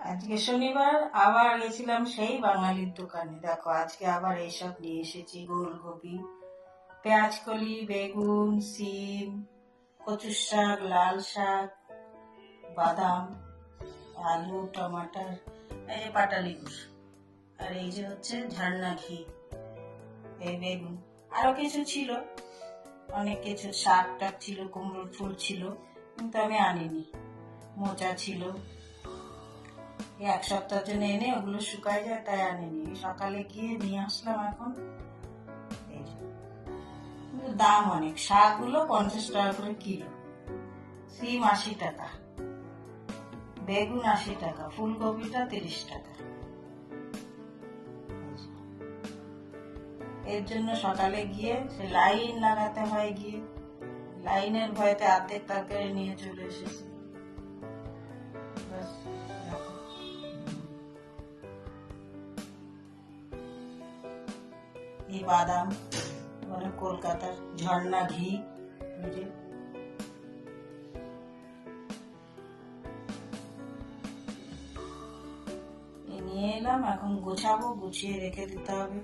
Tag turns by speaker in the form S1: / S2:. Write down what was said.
S1: আজকে শনিবার আবার গেছিলাম সেই বাঙালির দোকানে। দেখো আজকে আবার এইসব নিয়ে এসেছি, গোলকপি, পেঁয়াজকলি, বেগুন, সিম, কচুর শাক, লাল শাক, বাদাম, আলু, টমাটার, এই পাটালি গুড়, আর এই যে হচ্ছে ঝালনা ঘি, এই বেগুন, আরো কিছু ছিল, অনেক কিছু, শাক টাক ছিল, কুমড়োর ফুল ছিল, কিন্তু আমি আনিনি। মোচা ছিল, এক সপ্তাহের জন্য এনে ওগুলো শুকায় যায় তাই আনিনি। সকালে গিয়ে নিয়ে আসলাম এখন। এই যে, কিন্তু দাম অনেক। শাকগুলো 50 টাকা করে কিলো, সিম 80 টাকা, বেগুন 80 টাকা, ফুলকপিটা 30 টাকা। এর জন্য সকালে গিয়ে সে লাইন লাগাতে হয়, গিয়ে লাইনের ভয়তে অর্ধেক তরকারি নিয়ে চলে এসেছি। ব্যাস, দেখো। এই বাদাম, মানে কলকাতার ঝর্ণা ঘি, এই যে নিয়ে এলাম। এখন গোছাবো, গুছিয়ে রেখে দিতে হবে।